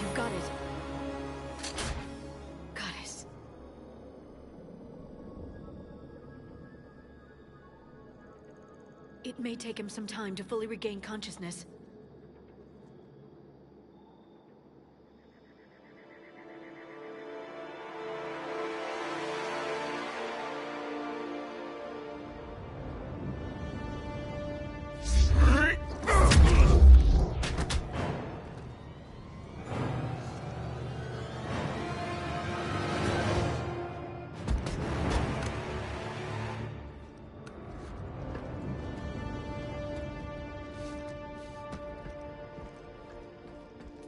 you've got it. Goddess. It may take him some time to fully regain consciousness.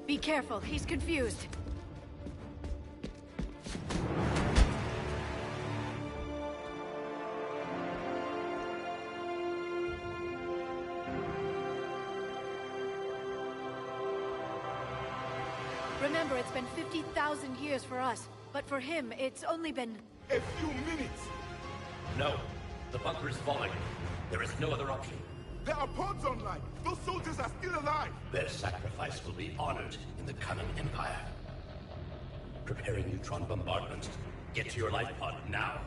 Be careful, he's confused. Remember, it's been 50,000 years for us, but for him, it's only been... A few minutes! No. The bunker is falling. There is no other option. There are pods online! Those soldiers are still alive! Their sacrifice will be honored in the coming Empire. Preparing neutron bombardment. Get to your life pod now.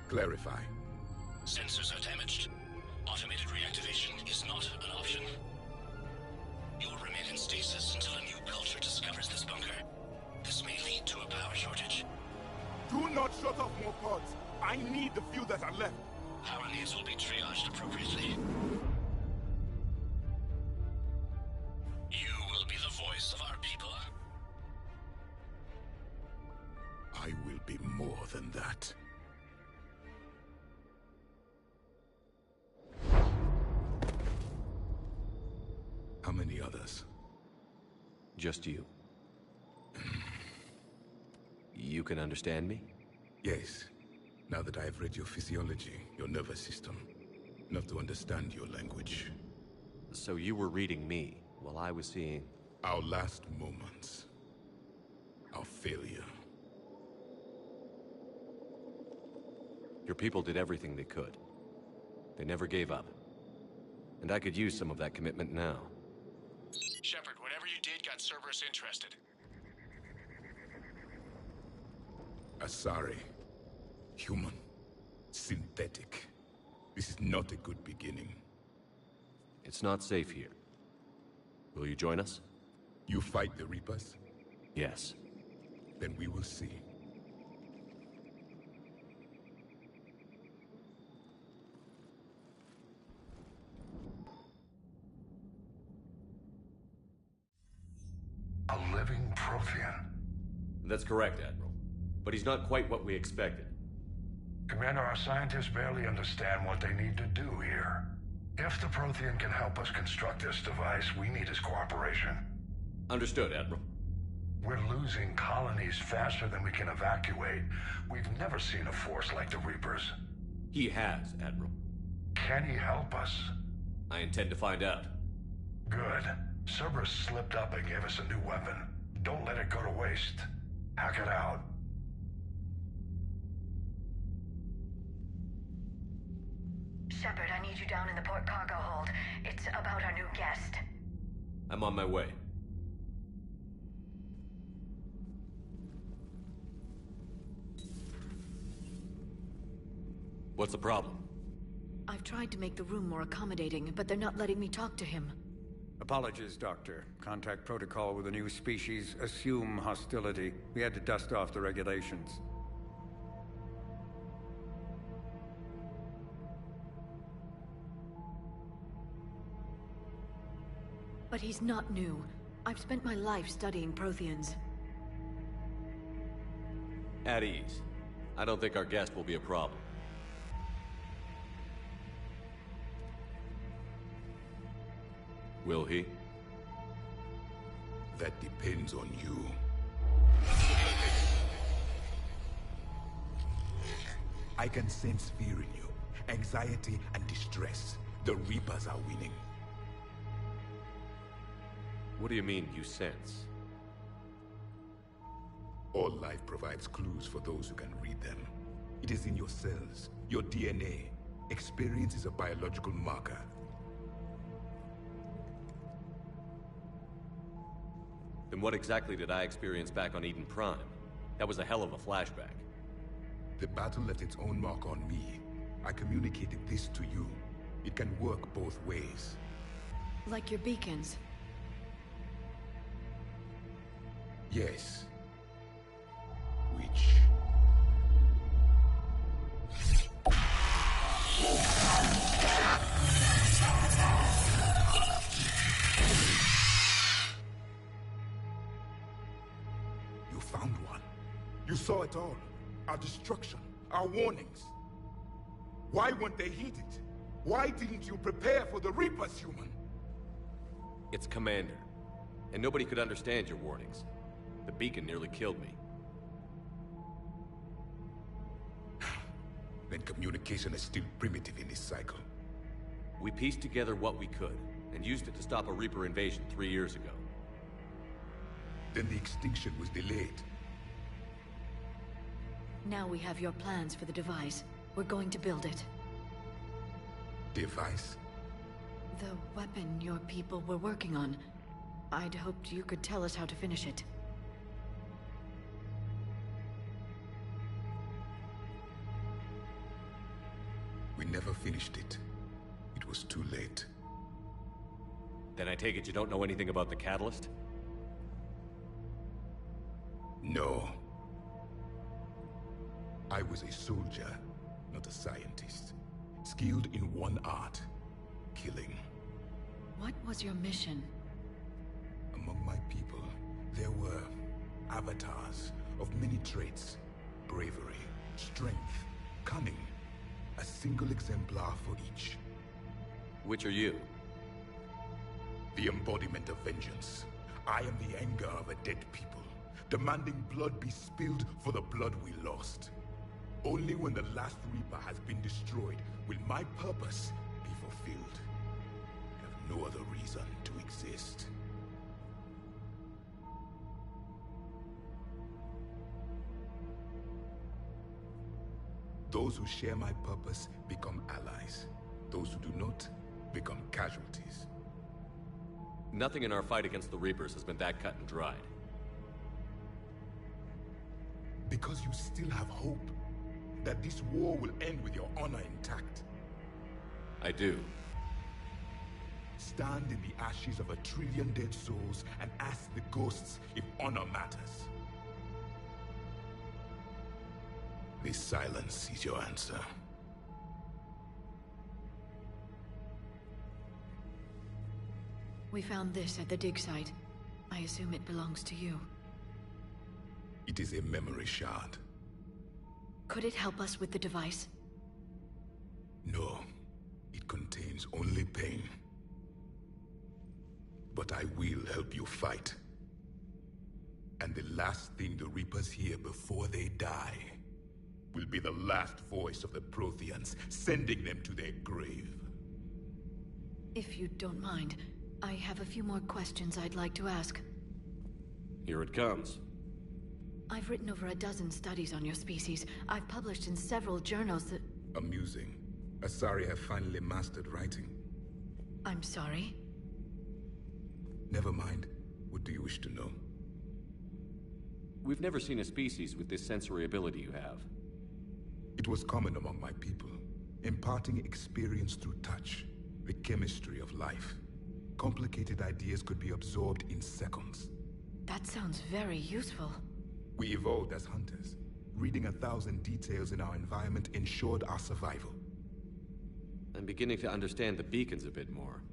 Clarify. Sensors are damaged. Automated reactivation is not an option. You will remain in stasis until a new culture discovers this bunker. This may lead to a power shortage. Do not shut off more pods. I need the few that are left. Power needs will be triaged appropriately. You will be the voice of our people. I will be more than that. How many others? Just you. You can understand me? Yes. Now that I have read your physiology, your nervous system, enough to understand your language. So you were reading me, while I was seeing... Our last moments. Our failure. Your people did everything they could. They never gave up. And I could use some of that commitment now. Shepard, whatever you did got Cerberus interested. Asari. Human. Synthetic. This is not a good beginning. It's not safe here. Will you join us? You fight the Reapers? Yes. Then we will see. A living Prothean. That's correct, Admiral. But he's not quite what we expected. Commander, our scientists barely understand what they need to do here. If the Prothean can help us construct this device, we need his cooperation. Understood, Admiral. We're losing colonies faster than we can evacuate. We've never seen a force like the Reapers. He has, Admiral. Can he help us? I intend to find out. Good. Cerberus slipped up and gave us a new weapon. Don't let it go to waste. Hack it out. Shepard, I need you down in the port cargo hold. It's about our new guest. I'm on my way. What's the problem? I've tried to make the room more accommodating, but they're not letting me talk to him. Apologies, Doctor. Contact protocol with a new species. Assume hostility. We had to dust off the regulations. But he's not new. I've spent my life studying Protheans. At ease. I don't think our guest will be a problem. Will he? That depends on you. I can sense fear in you, anxiety and distress. The Reapers are winning. What do you mean, you sense? All life provides clues for those who can read them. It is in your cells, your DNA. Experience is a biological marker. Then what exactly did I experience back on Eden Prime? That was a hell of a flashback. The battle left its own mark on me. I communicated this to you. It can work both ways. Like your beacons. Yes. Which... You found one. You saw it all. Our destruction, our warnings. Why weren't they heeded? Why didn't you prepare for the Reapers, human? It's Commander. And nobody could understand your warnings. The beacon nearly killed me. Then communication is still primitive in this cycle. We pieced together what we could, and used it to stop a Reaper invasion 3 years ago. Then the extinction was delayed. Now we have your plans for the device. We're going to build it. Device? The weapon your people were working on. I'd hoped you could tell us how to finish it. We never finished it. It was too late. Then I take it you don't know anything about the catalyst? No. I was a soldier, not a scientist. Skilled in one art, killing. What was your mission? Among my people, there were avatars of many traits. Bravery, strength, cunning. A single exemplar for each. Which are you? The embodiment of vengeance. I am the anger of a dead people, demanding blood be spilled for the blood we lost. Only when the last Reaper has been destroyed will my purpose be fulfilled. I have no other reason to exist. Those who share my purpose become allies. Those who do not become casualties. Nothing in our fight against the Reapers has been that cut and dried. Because you still have hope that this war will end with your honor intact. I do. Stand in the ashes of 1 trillion dead souls and ask the ghosts if honor matters. This silence is your answer. We found this at the dig site. I assume it belongs to you. It is a memory shard. Could it help us with the device? No, it contains only pain. But I will help you fight. And the last thing the Reapers hear before they die will be the last voice of the Protheans, sending them to their grave. If you don't mind, I have a few more questions I'd like to ask. Here it comes. I've written over a dozen studies on your species. I've published in several journals that... Amusing. Asari have finally mastered writing. I'm sorry? Never mind. What do you wish to know? We've never seen a species with this sensory ability you have. It was common among my people, imparting experience through touch, the chemistry of life. Complicated ideas could be absorbed in seconds. That sounds very useful. We evolved as hunters. Reading 1,000 details in our environment ensured our survival. I'm beginning to understand the beacons a bit more.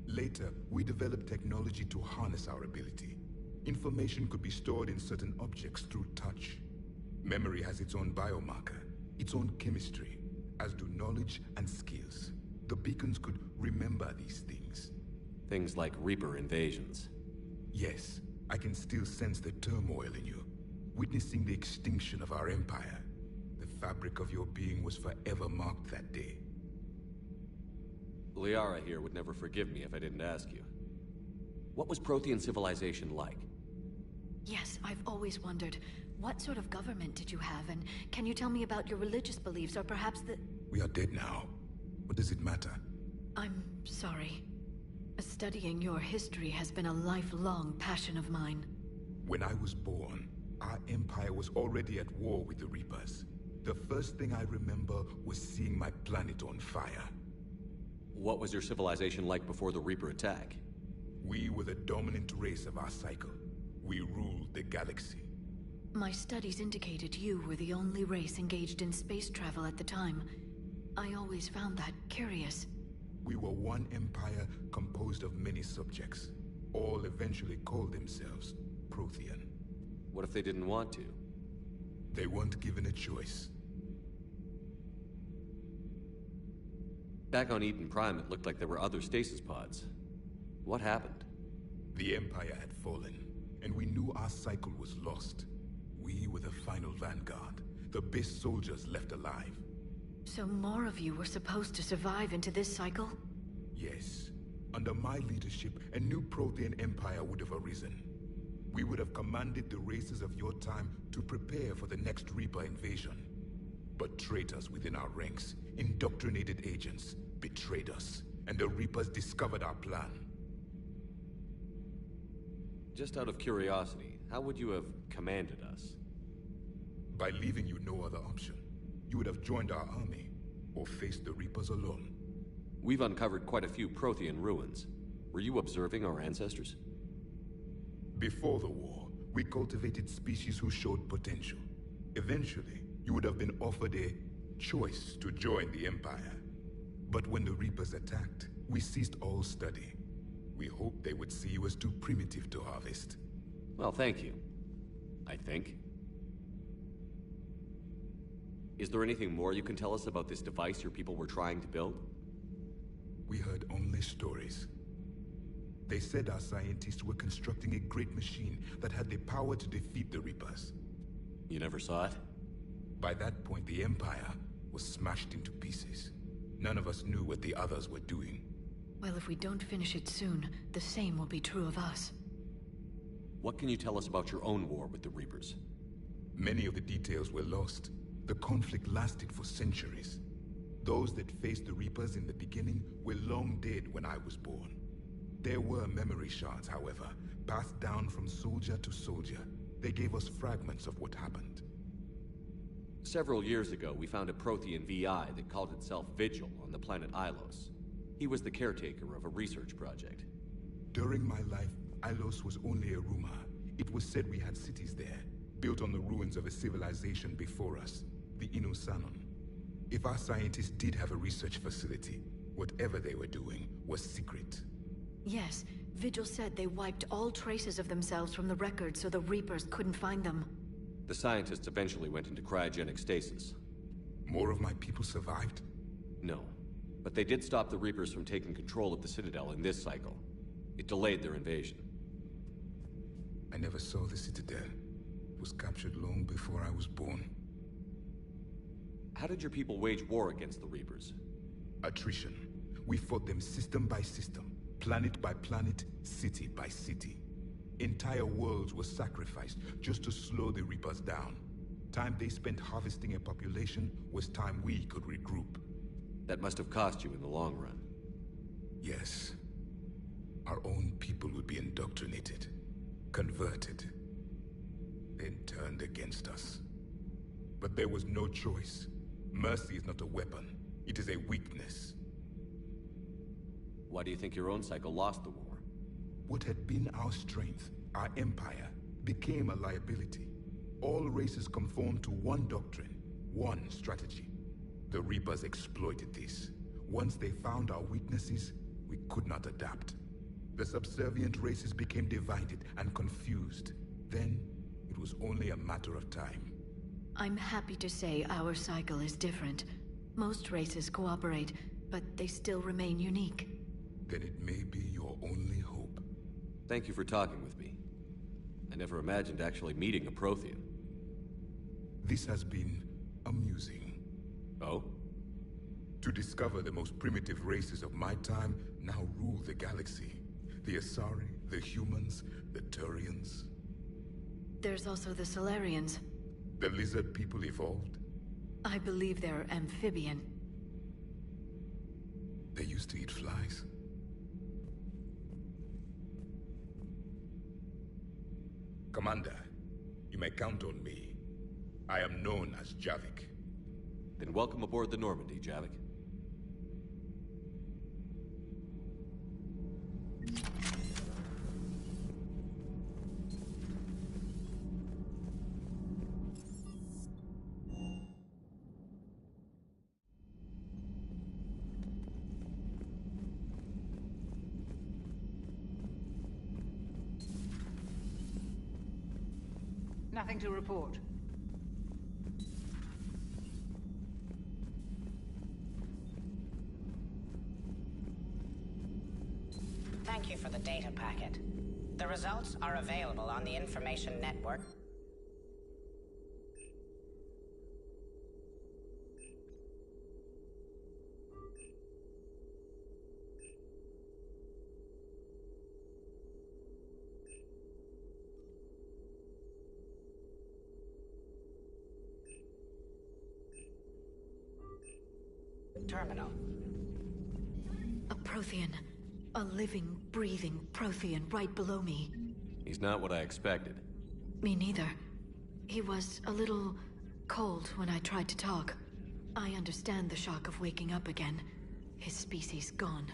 Later, we developed technology to harness our ability. Information could be stored in certain objects through touch. Memory has its own biomarker, its own chemistry, as do knowledge and skills. The beacons could remember these things. Things like Reaper invasions. Yes, I can still sense the turmoil in you, witnessing the extinction of our empire. The fabric of your being was forever marked that day. Liara here would never forgive me if I didn't ask you. What was Prothean civilization like? Yes, I've always wondered, what sort of government did you have, and can you tell me about your religious beliefs, or perhaps the... We are dead now. What does it matter? I'm sorry. Studying your history has been a lifelong passion of mine. When I was born, our empire was already at war with the Reapers. The first thing I remember was seeing my planet on fire. What was your civilization like before the Reaper attack? We were the dominant race of our cycle. We ruled the galaxy. My studies indicated you were the only race engaged in space travel at the time. I always found that curious. We were one empire composed of many subjects. All eventually called themselves Prothean. What if they didn't want to? They weren't given a choice. Back on Eden Prime, it looked like there were other stasis pods. What happened? The Empire had fallen, and we knew our cycle was lost. We were the final vanguard, the best soldiers left alive. So more of you were supposed to survive into this cycle? Yes. Under my leadership, a new Prothean empire would have arisen. We would have commanded the races of your time to prepare for the next Reaper invasion. But traitors within our ranks, indoctrinated agents, betrayed us, and the Reapers discovered our plan. Just out of curiosity, how would you have commanded us? By leaving you no other option. You would have joined our army, or faced the Reapers alone. We've uncovered quite a few Prothean ruins. Were you observing our ancestors? Before the war, we cultivated species who showed potential. Eventually, you would have been offered a choice to join the Empire. But when the Reapers attacked, we ceased all study. We hoped they would see you as too primitive to harvest. Well, thank you. I think. Is there anything more you can tell us about this device your people were trying to build? We heard only stories. They said our scientists were constructing a great machine that had the power to defeat the Reapers. You never saw it? By that point, the Empire was smashed into pieces. None of us knew what the others were doing. Well, if we don't finish it soon, the same will be true of us. What can you tell us about your own war with the Reapers? Many of the details were lost. The conflict lasted for centuries. Those that faced the Reapers in the beginning were long dead when I was born. There were memory shards, however, passed down from soldier to soldier. They gave us fragments of what happened. Several years ago, we found a Prothean VI that called itself Vigil on the planet Ilos. He was the caretaker of a research project. During my life, Ilos was only a rumor. It was said we had cities there, built on the ruins of a civilization before us, the Inusanon. If our scientists did have a research facility, whatever they were doing was secret. Yes, Vigil said they wiped all traces of themselves from the records so the Reapers couldn't find them. The scientists eventually went into cryogenic stasis. More of my people survived? No, but they did stop the Reapers from taking control of the Citadel in this cycle. It delayed their invasion. I never saw the Citadel. It was captured long before I was born. How did your people wage war against the Reapers? Attrition. We fought them system by system, planet by planet, city by city. Entire worlds were sacrificed just to slow the Reapers down. Time they spent harvesting a population was time we could regroup. That must have cost you in the long run. Yes. Our own people would be indoctrinated, converted, then turned against us. But there was no choice. Mercy is not a weapon. It is a weakness. Why do you think your own cycle lost the war? What had been our strength, our empire, became a liability. All races conformed to one doctrine, one strategy. The Reapers exploited this. Once they found our weaknesses, we could not adapt. The subservient races became divided and confused. Then, it was only a matter of time. I'm happy to say our cycle is different. Most races cooperate, but they still remain unique. Then it may be your only hope. Thank you for talking with me. I never imagined actually meeting a Prothean. This has been amusing. Oh? To discover the most primitive races of my time now rule the galaxy. The Asari, the humans, the Turians. There's also the Solarians. The lizard people evolved. I believe they're amphibian. They used to eat flies. Commander, you may count on me. I am known as Javik. Then welcome aboard the Normandy, Javik. Nothing to report. Thank you for the data packet. The results are available on the information network. Terminal. A Prothean. A living, breathing Prothean right below me. He's not what I expected. Me neither. He was a little cold when I tried to talk. I understand the shock of waking up again. His species gone.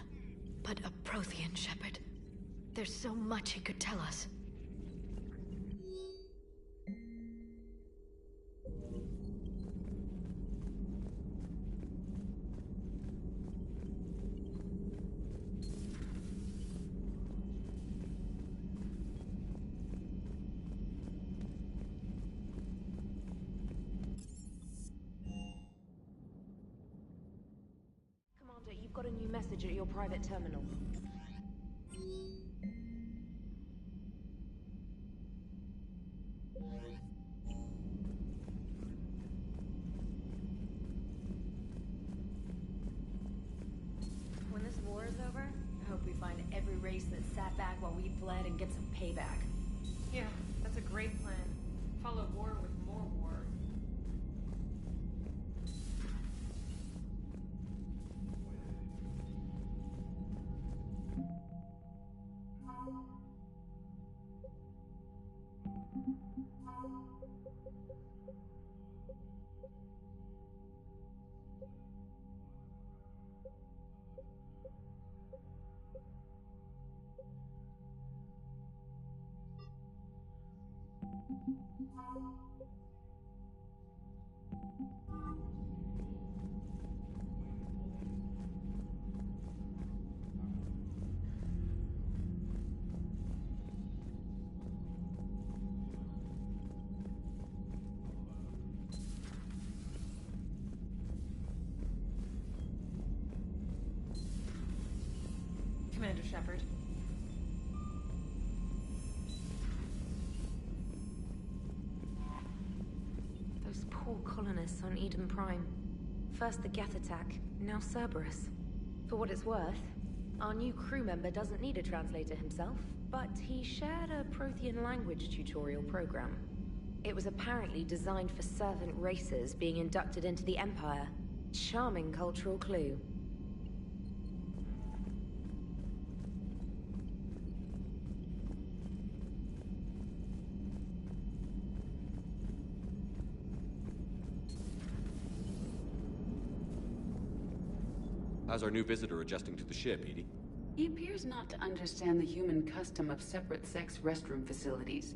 But a Prothean, Shepard. There's so much he could tell us. You've got a new message at your private terminal. When this war is over, I hope we find every race that sat back while we fled and get some payback. Yeah, that's a great plan. Follow war with more war. Commander Shepard. Those poor colonists on Eden Prime. First the Geth attack, now Cerberus. For what it's worth, our new crew member doesn't need a translator himself, but he shared a Prothean language tutorial program. It was apparently designed for servant races being inducted into the Empire. Charming cultural clue. How's our new visitor adjusting to the ship, EDI? He appears not to understand the human custom of separate-sex restroom facilities.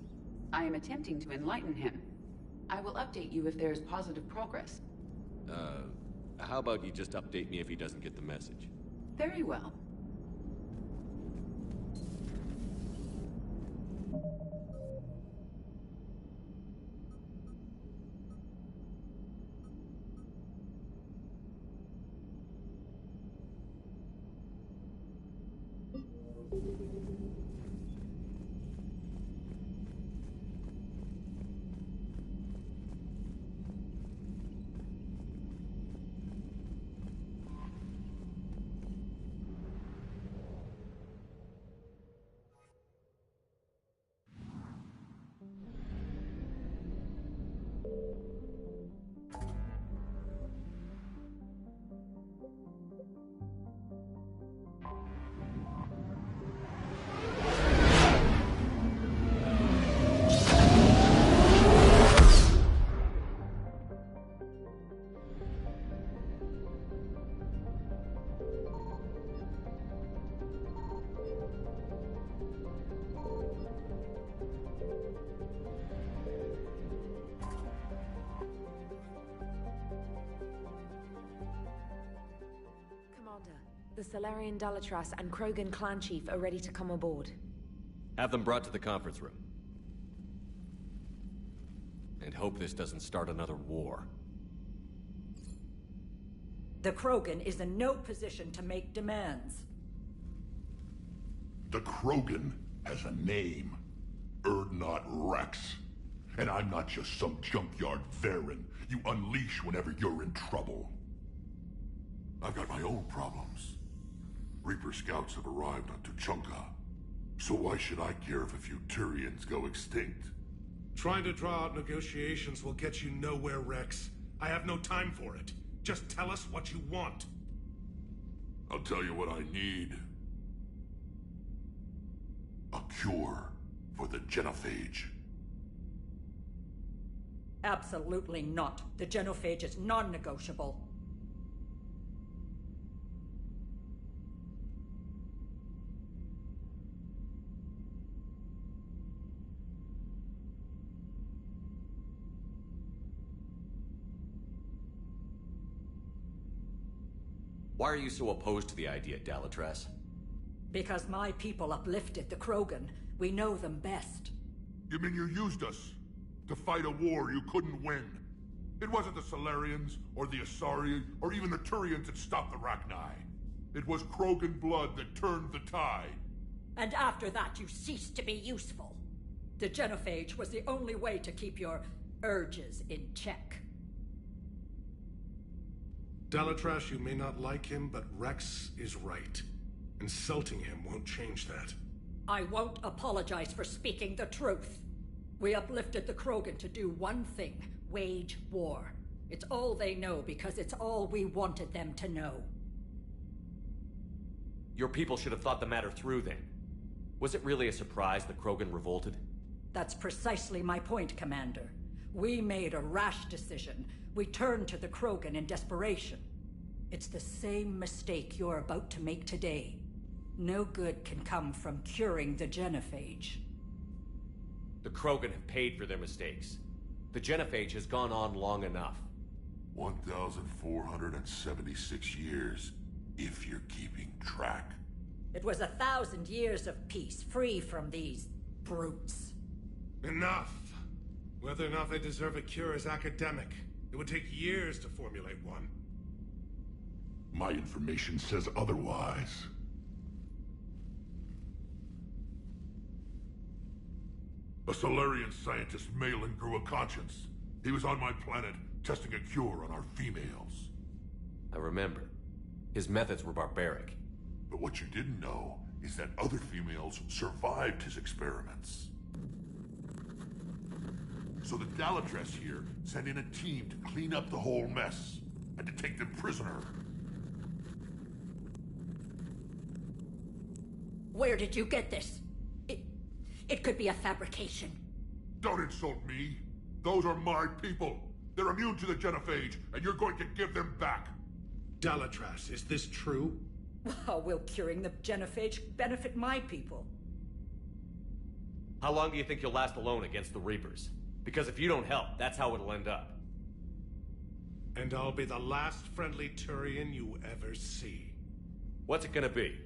I am attempting to enlighten him. I will update you if there is positive progress. How about you just update me if he doesn't get the message? Very well. The Salarian Dalatras and Krogan clan chief are ready to come aboard. Have them brought to the conference room. And hope this doesn't start another war. The Krogan is in no position to make demands. The Krogan has a name. Urdnot Rex. And I'm not just some junkyard Varen you unleash whenever you're in trouble. I've got my own problems. Reaper scouts have arrived on Tuchanka. So why should I care if a few Turians go extinct? Trying to draw out negotiations will get you nowhere, Rex. I have no time for it. Just tell us what you want. I'll tell you what I need. A cure for the genophage. Absolutely not. The genophage is non-negotiable. Why are you so opposed to the idea, Dalatras? Because my people uplifted the Krogan. We know them best. You mean you used us to fight a war you couldn't win? It wasn't the Salarians, or the Asari, or even the Turians that stopped the Rachni. It was Krogan blood that turned the tide. And after that, you ceased to be useful. The genophage was the only way to keep your urges in check. Dalatras, you may not like him, but Rex is right. Insulting him won't change that. I won't apologize for speaking the truth. We uplifted the Krogan to do one thing: wage war. It's all they know because it's all we wanted them to know. Your people should have thought the matter through then. Was it really a surprise the Krogan revolted? That's precisely my point, Commander. We made a rash decision. We turned to the Krogan in desperation. It's the same mistake you're about to make today. No good can come from curing the genophage. The Krogan have paid for their mistakes. The genophage has gone on long enough. 1,476 years, if you're keeping track. It was 1,000 years of peace, free from these brutes. Enough! Whether or not they deserve a cure is academic. It would take years to formulate one. My information says otherwise. A Salarian scientist, Malin, grew a conscience. He was on my planet, testing a cure on our females. I remember. His methods were barbaric. But what you didn't know is that other females survived his experiments. So the Dalatras here sent in a team to clean up the whole mess, and to take them prisoner. Where did you get this? It could be a fabrication. Don't insult me. Those are my people. They're immune to the genophage, and you're going to give them back. Dalatras, is this true? How will curing the genophage benefit my people? How long do you think you'll last alone against the Reapers? Because if you don't help, that's how it'll end up. And I'll be the last friendly Turian you ever see. What's it gonna be?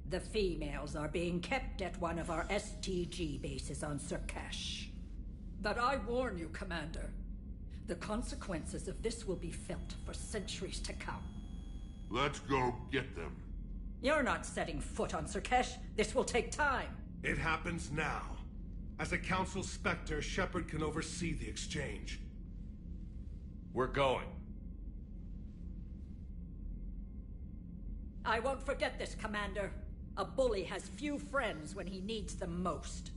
The females are being kept at one of our STG bases on Surkash. But I warn you, Commander, the consequences of this will be felt for centuries to come. Let's go get them. You're not setting foot on Surkash. This will take time. It happens now. As a Council Spectre, Shepard can oversee the exchange. We're going. I won't forget this, Commander. A bully has few friends when he needs them most.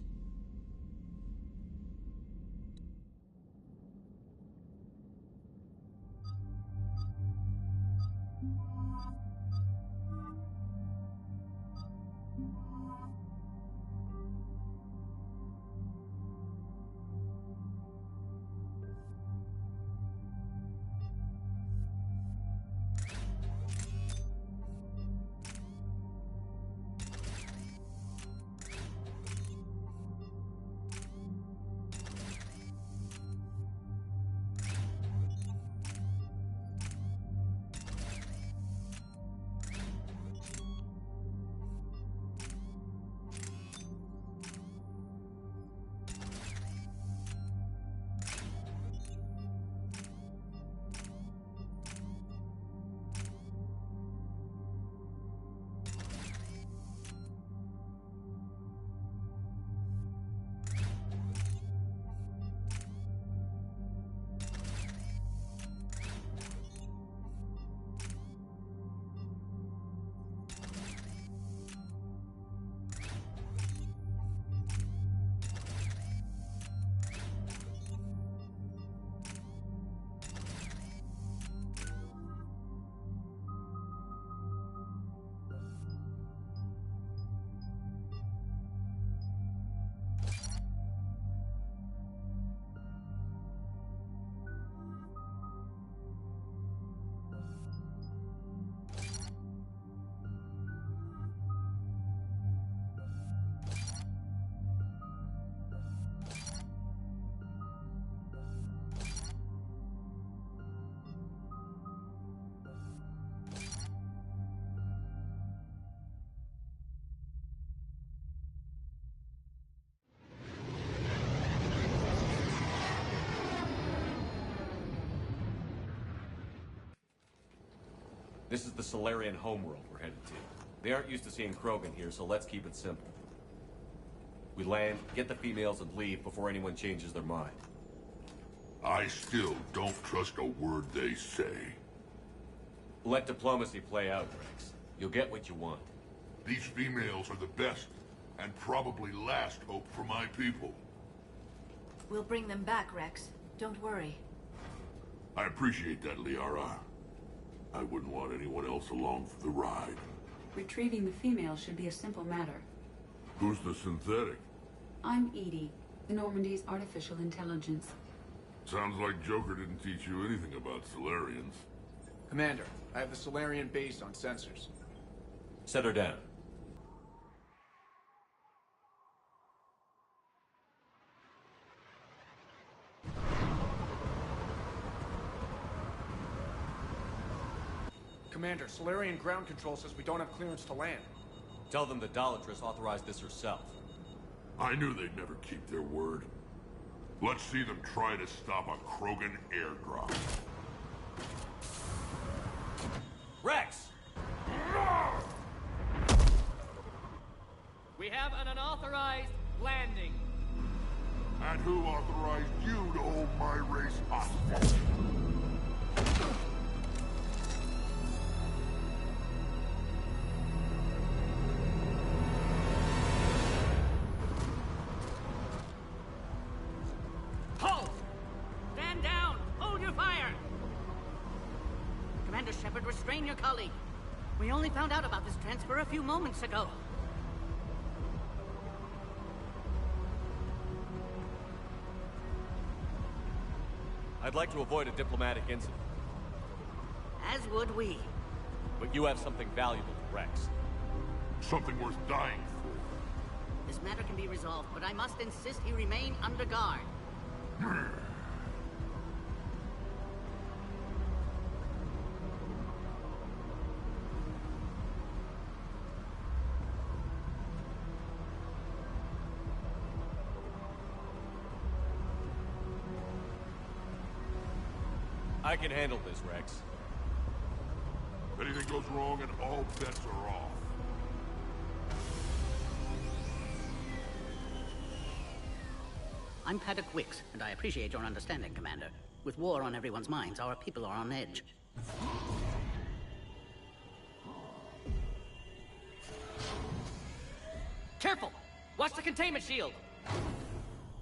This is the Solarian homeworld we're headed to. They aren't used to seeing Krogan here, so let's keep it simple. We land, get the females, and leave before anyone changes their mind. I still don't trust a word they say. Let diplomacy play out, Rex. You'll get what you want. These females are the best, and probably last hope for my people. We'll bring them back, Rex. Don't worry. I appreciate that, Liara. I wouldn't want anyone else along for the ride. Retrieving the female should be a simple matter. Who's the synthetic? I'm Edie, the Normandy's artificial intelligence. Sounds like Joker didn't teach you anything about Solarians. Commander, I have the Solarian base on sensors. Set her down. Commander, Solarian ground control says we don't have clearance to land. Tell them the Dolatress authorized this herself. I knew they'd never keep their word. Let's see them try to stop a Krogan airdrop. Rex! We have an unauthorized landing. And who authorized you to hold my race hostage? Halt! Stand down! Hold your fire! Commander Shepard, restrain your colleague. We only found out about this transfer a few moments ago. I'd like to avoid a diplomatic incident. As would we. But you have something valuable to Rex. Something worth dying for. This matter can be resolved, but I must insist he remain under guard. I can handle this, Rex. If anything goes wrong, and all bets are off. I'm Paddock Wicks, and I appreciate your understanding, Commander. With war on everyone's minds, our people are on edge. Careful! Watch the containment shield!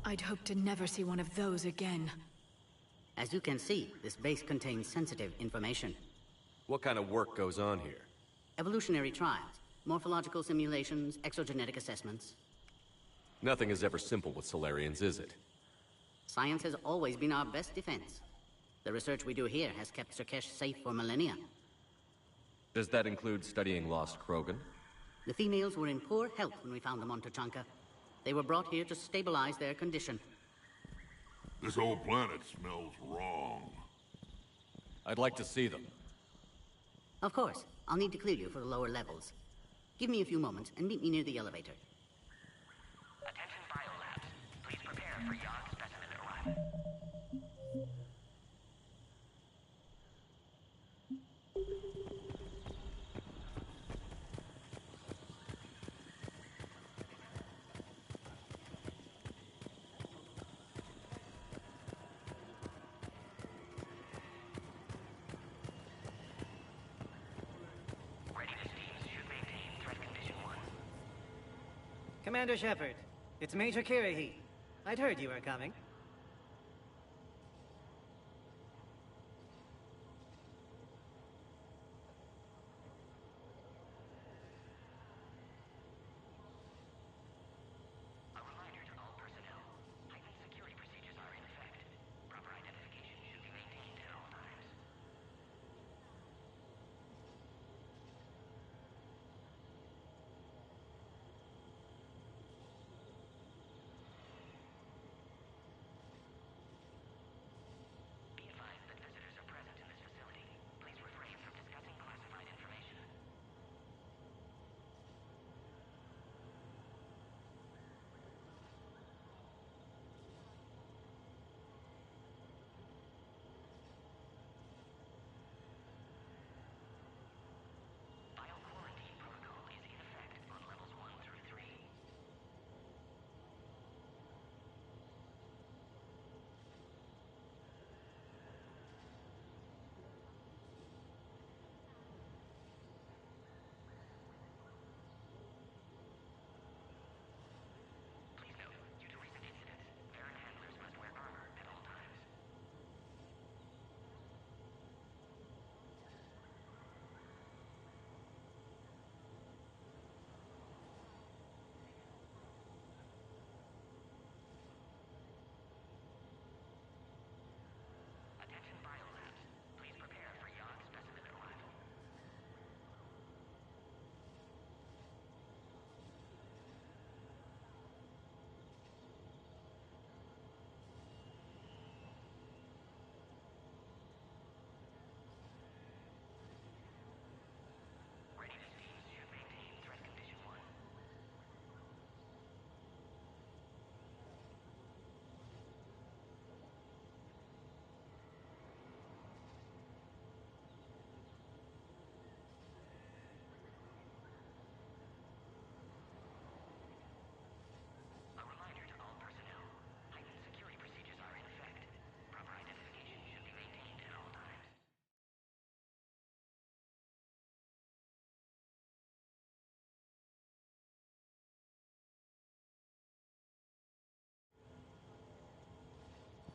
I'd hope to never see one of those again. As you can see, this base contains sensitive information. What kind of work goes on here? Evolutionary trials, morphological simulations, exogenetic assessments. Nothing is ever simple with Solarians, is it? Science has always been our best defense. The research we do here has kept Surkesh safe for millennia. Does that include studying lost Krogan? The females were in poor health when we found them on Tuchanka. They were brought here to stabilize their condition. This whole planet smells wrong. I'd like to see them. Of course. I'll need to clear you for the lower levels. Give me a few moments and meet me near the elevator. Attention biolabs. Please prepare for Yon specimen arrival. Commander Shepard, it's Major Kirahi. I'd heard you were coming. A reminder to all personnel. Heightened security procedures are in effect. Proper identification should be maintained at all times.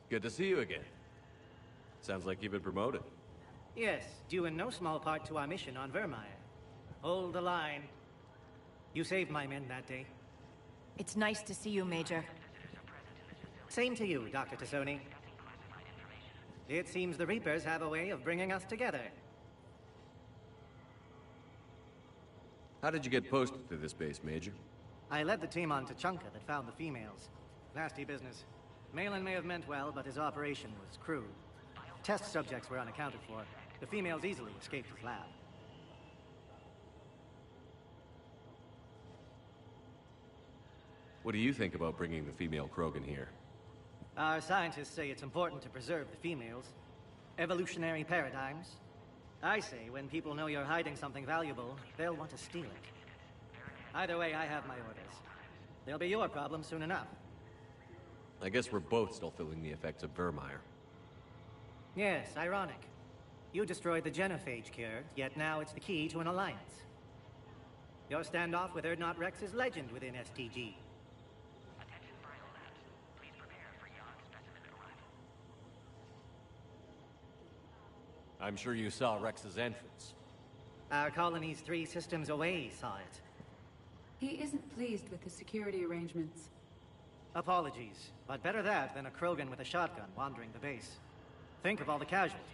Good to see you again. Sounds like you've been promoted. Yes, due in no small part to our mission on Vermeer. Hold the line. You saved my men that day. It's nice to see you, Major. Same to you, Dr. Tassoni. It seems the Reapers have a way of bringing us together. How did you get posted to this base, Major? I led the team on Tuchanka that found the females. Nasty business. Malin may have meant well, but his operation was crude. Test subjects were unaccounted for. The females easily escaped his lab. What do you think about bringing the female Krogan here? Our scientists say it's important to preserve the females. Evolutionary paradigms. I say when people know you're hiding something valuable, they'll want to steal it. Either way, I have my orders. They'll be your problem soon enough. I guess we're both still feeling the effects of Vermeer. Yes, ironic. You destroyed the genophage cure, yet now it's the key to an alliance. Your standoff with Urdnot Rex is legend within STG. I'm sure you saw Rex's entrance. Our colony's 3 systems away saw it. He isn't pleased with the security arrangements. Apologies, but better that than a Krogan with a shotgun wandering the base. Think of all the casualties.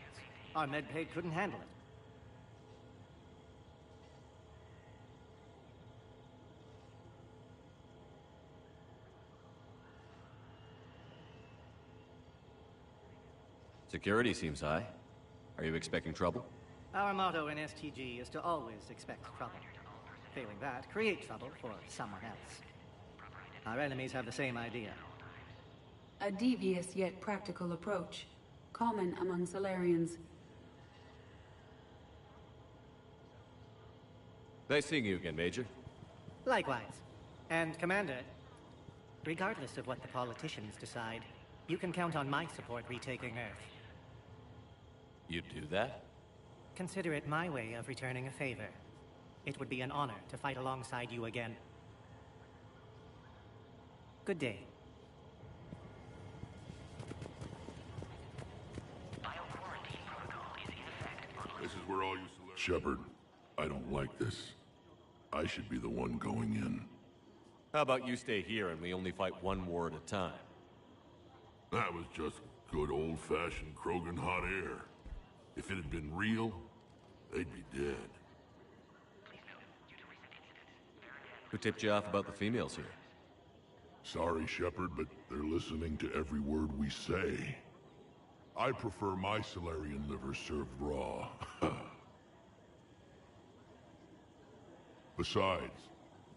Our medpaid couldn't handle it. Security seems high. Are you expecting trouble? Our motto in STG is to always expect trouble. Failing that, create trouble for someone else. Our enemies have the same idea. A devious yet practical approach, common among Solarians. Nice seeing you again, Major. Likewise. And Commander, regardless of what the politicians decide, you can count on my support retaking Earth. You'd do that? Consider it my way of returning a favor. It would be an honor to fight alongside you again. Good day. This is where all you... Shepard, I don't like this. I should be the one going in. How about you stay here and we only fight one war at a time? That was just good old-fashioned Krogan hot air. If it had been real, they'd be dead. Who tipped you off about the females here? Sorry, Shepard, but they're listening to every word we say. I prefer my Solarian liver served raw. Besides,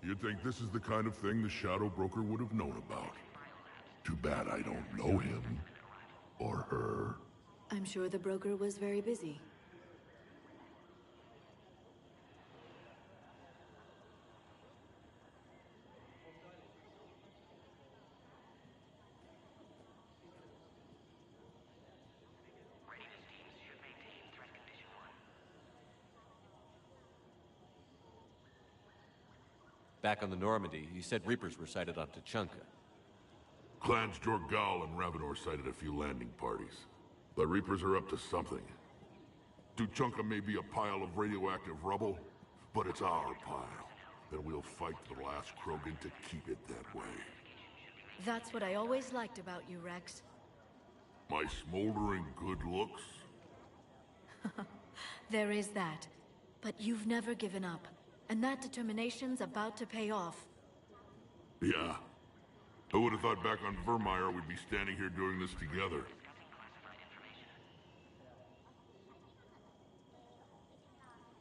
you'd think this is the kind of thing the Shadow Broker would have known about. Too bad I don't know him. Or her. I'm sure the broker was very busy. Back on the Normandy, you said Reapers were sighted on Tuchanka. Clans Jorgal and Ravenor sighted a few landing parties. The Reapers are up to something. Tuchanka may be a pile of radioactive rubble, but it's our pile. And we'll fight to the last Krogan to keep it that way. That's what I always liked about you, Rex. My smoldering good looks? There is that. But you've never given up. And that determination's about to pay off. Yeah. I would have thought back on Vermeer we'd be standing here doing this together.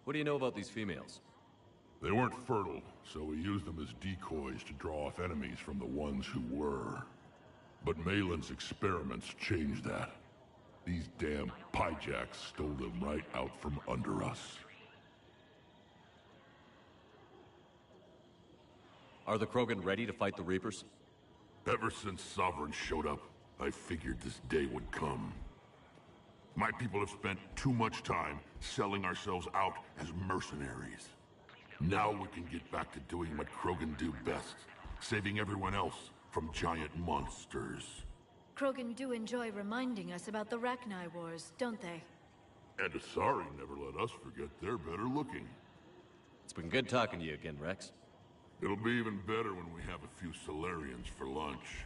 What do you know about these females? They weren't fertile, so we used them as decoys to draw off enemies from the ones who were. But Malin's experiments changed that. These damn Pyjaks stole them right out from under us. Are the Krogan ready to fight the Reapers? Ever since Sovereign showed up, I figured this day would come. My people have spent too much time selling ourselves out as mercenaries. Now we can get back to doing what Krogan do best, saving everyone else from giant monsters. Krogan do enjoy reminding us about the Rachni Wars, don't they? And Asari never let us forget they're better looking. It's been good talking to you again, Rex. It'll be even better when we have a few Solarians for lunch.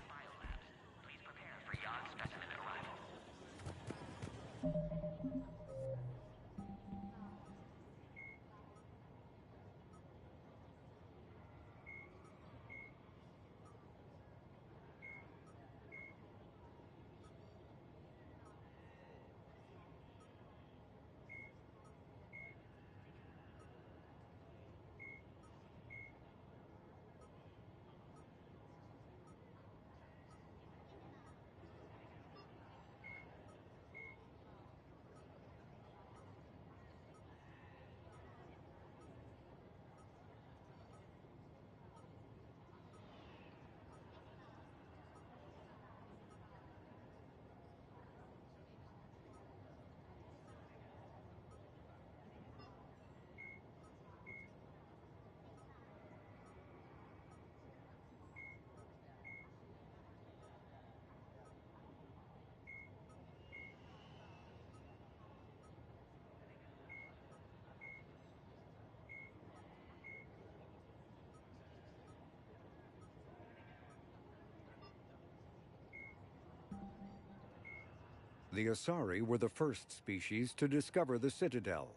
The Asari were the first species to discover the Citadel.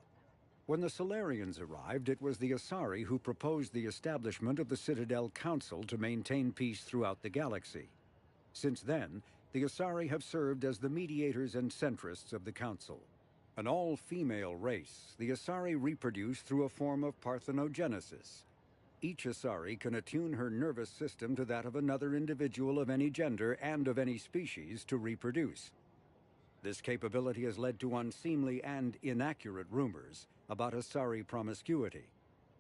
When the Solarians arrived, it was the Asari who proposed the establishment of the Citadel Council to maintain peace throughout the galaxy. Since then, the Asari have served as the mediators and centrists of the Council. An all-female race, the Asari reproduce through a form of parthenogenesis. Each Asari can attune her nervous system to that of another individual of any gender and of any species to reproduce. This capability has led to unseemly and inaccurate rumors about Asari promiscuity.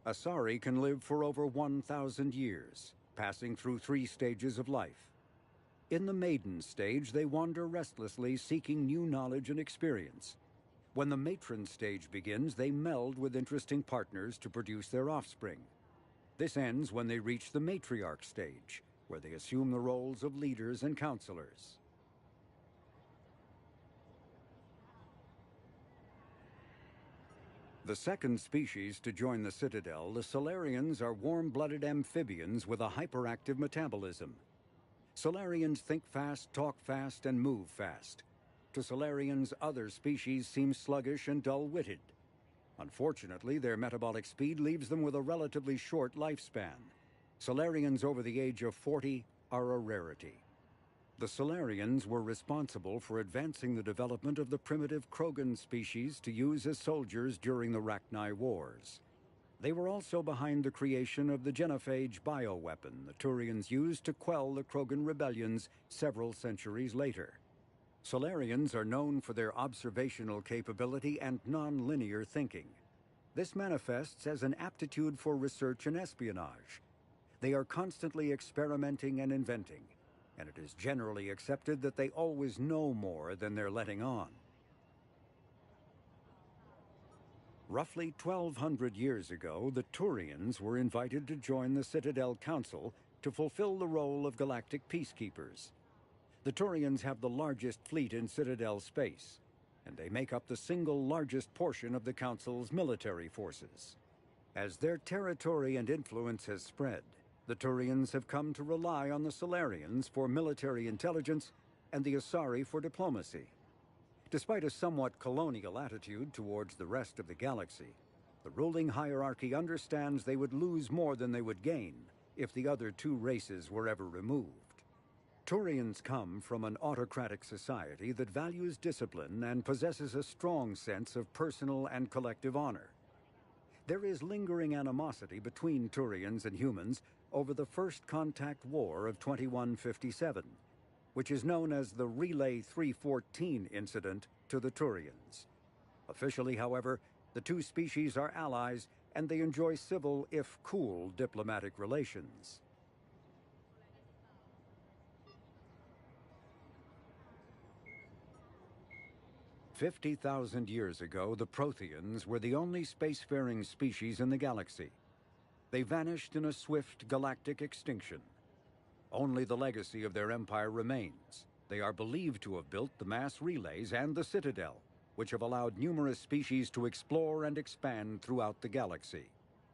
Asari can live for over 1,000 years, passing through 3 stages of life. In the maiden stage, they wander restlessly, seeking new knowledge and experience. When the matron stage begins, they meld with interesting partners to produce their offspring. This ends when they reach the matriarch stage, where they assume the roles of leaders and counselors. The second species to join the Citadel, the Solarians, are warm-blooded amphibians with a hyperactive metabolism. Solarians think fast, talk fast, and move fast. To Solarians, other species seem sluggish and dull-witted. Unfortunately, their metabolic speed leaves them with a relatively short lifespan. Solarians over the age of 40 are a rarity. The Solarians were responsible for advancing the development of the primitive Krogan species to use as soldiers during the Rachni Wars. They were also behind the creation of the genophage bioweapon the Turians used to quell the Krogan rebellions several centuries later. Solarians are known for their observational capability and non-linear thinking. This manifests as an aptitude for research and espionage. They are constantly experimenting and inventing, and it is generally accepted that they always know more than they're letting on. Roughly 1,200 years ago, the Turians were invited to join the Citadel Council to fulfill the role of galactic peacekeepers. The Turians have the largest fleet in Citadel space, and they make up the single largest portion of the Council's military forces. As their territory and influence has spread, the Turians have come to rely on the Solarians for military intelligence and the Asari for diplomacy. Despite a somewhat colonial attitude towards the rest of the galaxy, the ruling hierarchy understands they would lose more than they would gain if the other 2 races were ever removed. Turians come from an autocratic society that values discipline and possesses a strong sense of personal and collective honor. There is lingering animosity between Turians and humans over the First Contact War of 2157, which is known as the Relay 314 incident to the Turians. Officially, however, the 2 species are allies, and they enjoy civil, if cool, diplomatic relations. "50,000 years ago, the Protheans were the only spacefaring species in the galaxy. They vanished in a swift galactic extinction. Only the legacy of their empire remains, They are believed to have built the mass relays and the Citadel, which have allowed numerous species to explore and expand throughout the galaxy.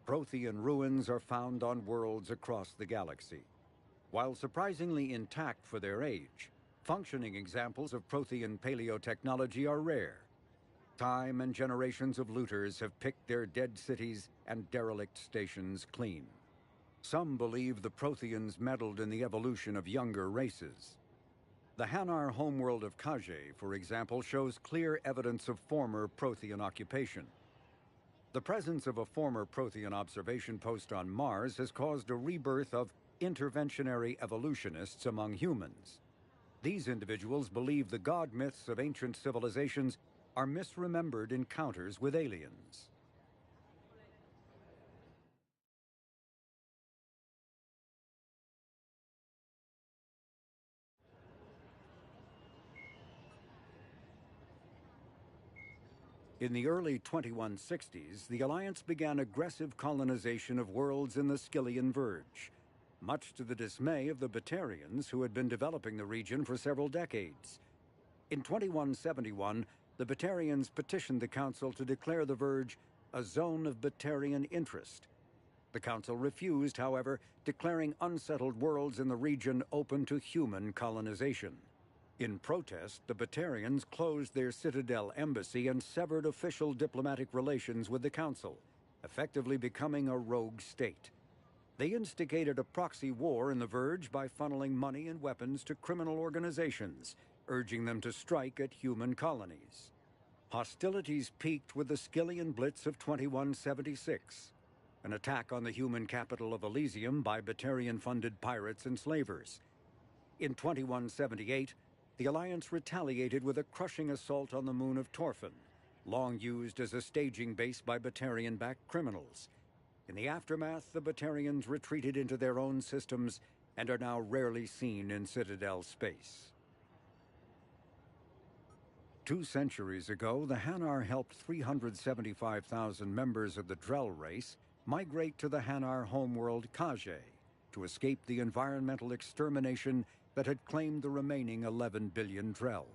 Prothean ruins are found on worlds across the galaxy. While surprisingly intact for their age, functioning examples of Prothean paleotechnology are rare. Time and generations of looters have picked their dead cities and derelict stations clean. Some believe the Protheans meddled in the evolution of younger races. The Hanar homeworld of Khaje, for example, shows clear evidence of former Prothean occupation. The presence of a former Prothean observation post on Mars has caused a rebirth of interventionary evolutionists among humans. These individuals believe the god myths of ancient civilizations are misremembered encounters with aliens. In the early 2160s, the Alliance began aggressive colonization of worlds in the Skyllian Verge, much to the dismay of the Batarians, who had been developing the region for several decades. In 2171, the Batarians petitioned the Council to declare the Verge a zone of Batarian interest. The Council refused, however, declaring unsettled worlds in the region open to human colonization. In protest, the Batarians closed their Citadel embassy and severed official diplomatic relations with the Council, effectively becoming a rogue state. They instigated a proxy war in the Verge by funneling money and weapons to criminal organizations, urging them to strike at human colonies. Hostilities peaked with the Skyllian Blitz of 2176, an attack on the human capital of Elysium by Batarian-funded pirates and slavers. In 2178, the Alliance retaliated with a crushing assault on the moon of Torfan, long used as a staging base by Batarian-backed criminals. In the aftermath, the Batarians retreated into their own systems and are now rarely seen in Citadel space. 2 centuries ago, the Hanar helped 375,000 members of the Drell race migrate to the Hanar homeworld Khaje to escape the environmental extermination that had claimed the remaining 11 billion Drell.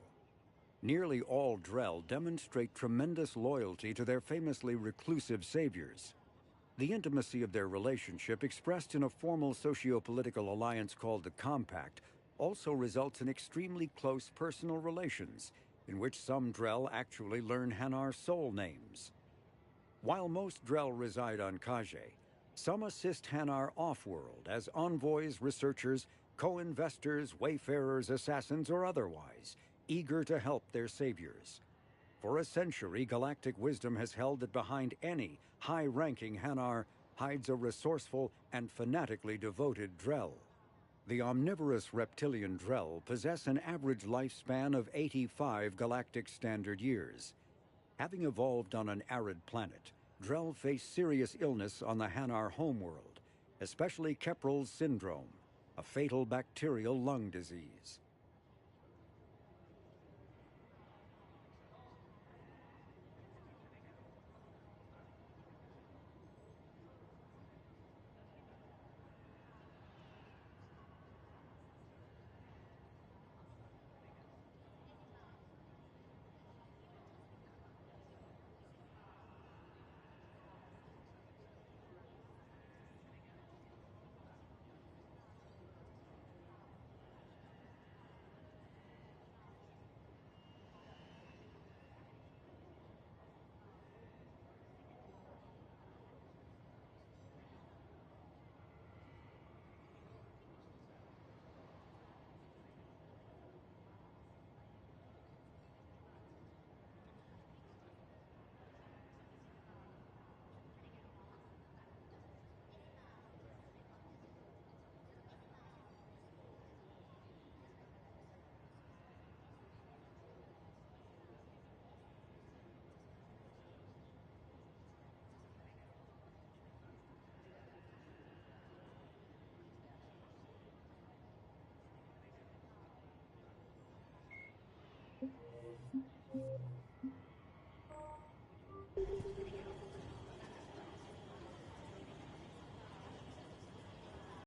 Nearly all Drell demonstrate tremendous loyalty to their famously reclusive saviors. The intimacy of their relationship, expressed in a formal socio-political alliance called the Compact, also results in extremely close personal relations, in which some Drell actually learn Hanar soul names. While most Drell reside on Khaje, some assist Hanar off-world as envoys, researchers, co-investors, wayfarers, assassins, or otherwise, eager to help their saviors. For a century, galactic wisdom has held that behind any high-ranking Hanar hides a resourceful and fanatically devoted Drell. The omnivorous reptilian Drell possess an average lifespan of 85 galactic standard years. Having evolved on an arid planet, Drell face serious illness on the Hanar homeworld, especially Kepral's syndrome, a fatal bacterial lung disease.